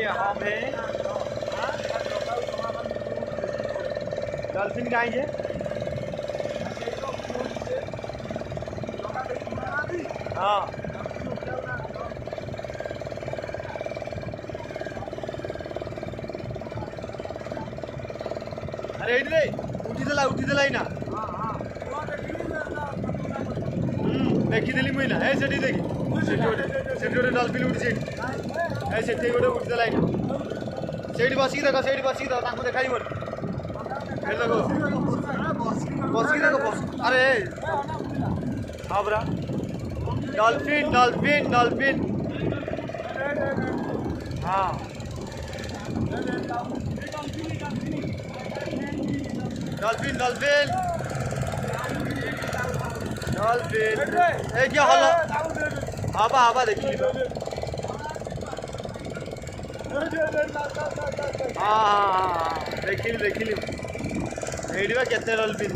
हम हैं डॉल्फिन कहाँ है? हाँ अरे उठी देला ना देखीदेली मुई ना ए सेठी देखी सेठी गोटे डॉल्फिन उठी ए सेठी गोटे उठी देला ना सेठी बसिक देख तांको देखाई बोल ए देखो बसिक देखो अरे हाँ बरा डॉल्फिन हाँ डॉल्फिन ए क्या हल हवा देखी हाँ देखिली एडी बा केते डॉल्फिन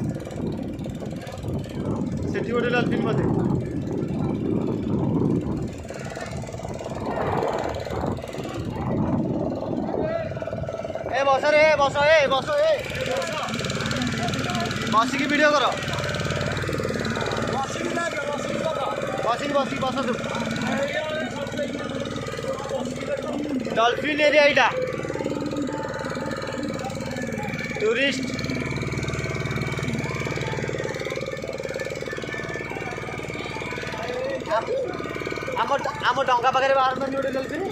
सेठी गोटे डॉल्फिन मते ए बस बसिकी वीडियो कर बस डॉल्फिन एरिया यहाँ टूरिस्ट आम डंगा पाखे बाहर गोटे डॉल्फिन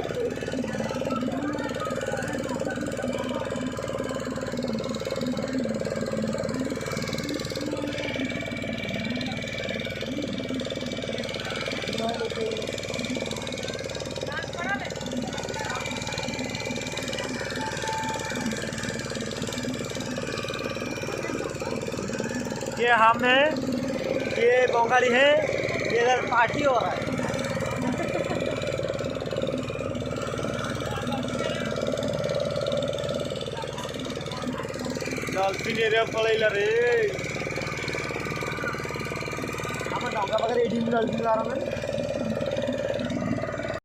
ये हम हैं, ये बंगाली है, ये इधर पार्टी हो रहा है। डॉल्फिन एरिया पड़ेला रे हम डंगा पाखे एडी डॉल्फिन आ रहा है।